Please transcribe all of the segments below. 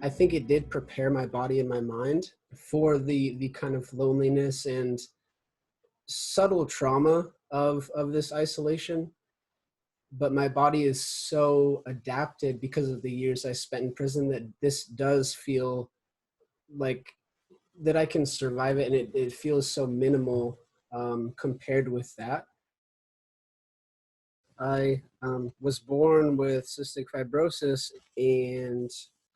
I think it did prepare my body and my mind for the kind of loneliness and subtle trauma of this isolation. But my body is so adapted because of the years I spent in prison that this does feel like that I can survive it, and it feels so minimal compared with that. I was born with cystic fibrosis and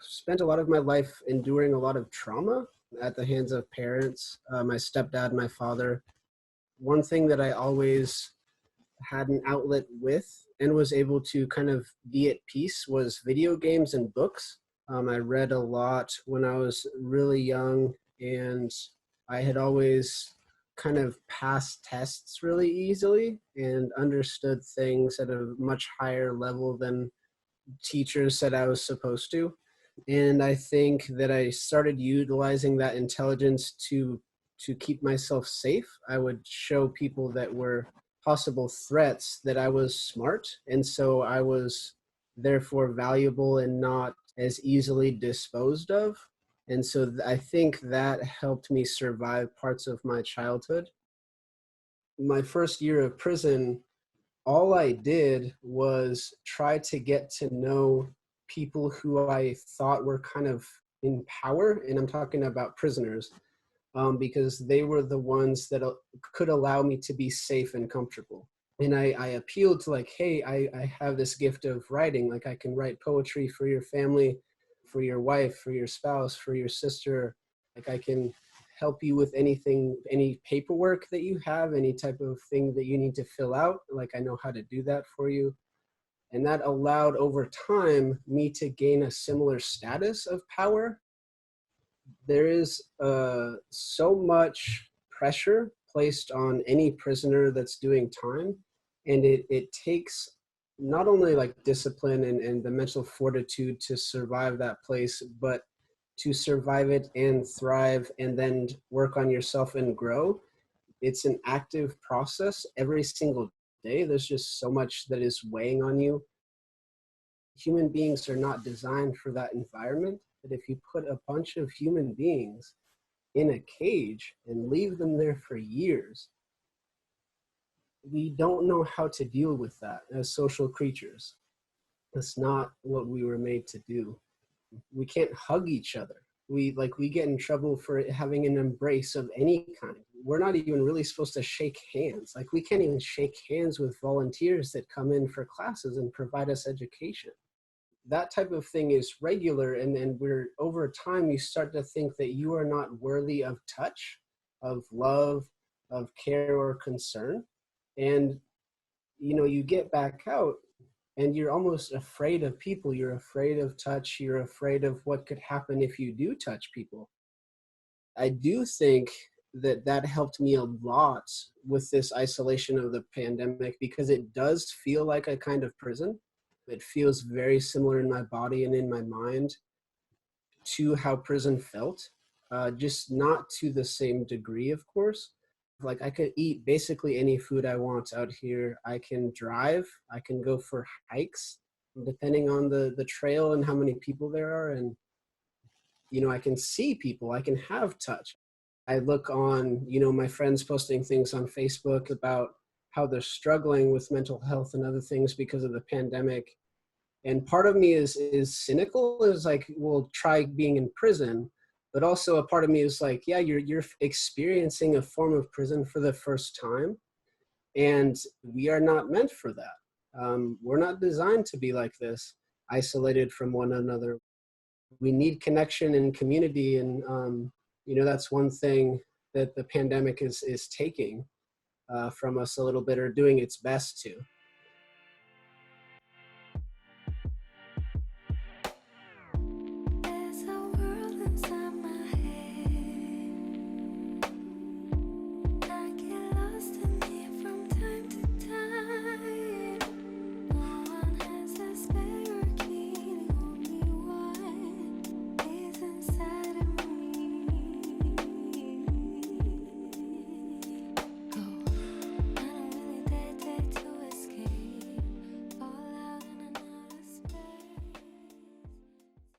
spent a lot of my life enduring a lot of trauma at the hands of parents, my stepdad, my father. One thing that I always had an outlet with and was able to kind of be at peace was video games and books. I read a lot when I was really young, and I had always kind of passed tests really easily and understood things at a much higher level than teachers said I was supposed to. And I think that I started utilizing that intelligence to keep myself safe. I would show people that were possible threats that I was smart, and so I was therefore valuable and not as easily disposed of. And so I think that helped me survive parts of my childhood. My first year of prison, all I did was try to get to know people who I thought were kind of in power, and I'm talking about prisoners, because they were the ones that could allow me to be safe and comfortable. And I appealed to, like, hey, I have this gift of writing. Like, I can write poetry for your family, for your wife, for your spouse, for your sister. Like, I can help you with anything, any paperwork that you have, any type of thing that you need to fill out. Like, I know how to do that for you. And that allowed over time me to gain a similar status of power. There is so much pressure placed on any prisoner that's doing time, and it takes not only like discipline and the mental fortitude to survive that place, but to survive it and thrive and then work on yourself and grow. It's an active process every single day. There's just so much that is weighing on you. Human beings are not designed for that environment. But if you put a bunch of human beings in a cage and leave them there for years, we don't know how to deal with that as social creatures. That's not what we were made to do. We can't hug each other. We get in trouble for having an embrace of any kind. We're not even really supposed to shake hands. Like, we can't even shake hands with volunteers that come in for classes and provide us education. That type of thing is regular, and then over time you start to think that you are not worthy of touch, of love, of care or concern. And you get back out and you're almost afraid of people. You're afraid of touch. You're afraid of what could happen if you do touch people. I do think that helped me a lot with this isolation of the pandemic, because it does feel like a kind of prison. It feels very similar in my body and in my mind to how prison felt, just not to the same degree, of course. Like, I could eat basically any food I want out here. I can drive. I can go for hikes, depending on the trail and how many people there are. And, I can see people. I can have touch. I look on, my friends posting things on Facebook about how they're struggling with mental health and other things because of the pandemic. And part of me is cynical, is like, well, try being in prison. But also a part of me is like, yeah, you're experiencing a form of prison for the first time. And we are not meant for that. We're not designed to be like this, isolated from one another. We need connection and community. And, that's one thing that the pandemic is taking from us a little bit, or doing its best to.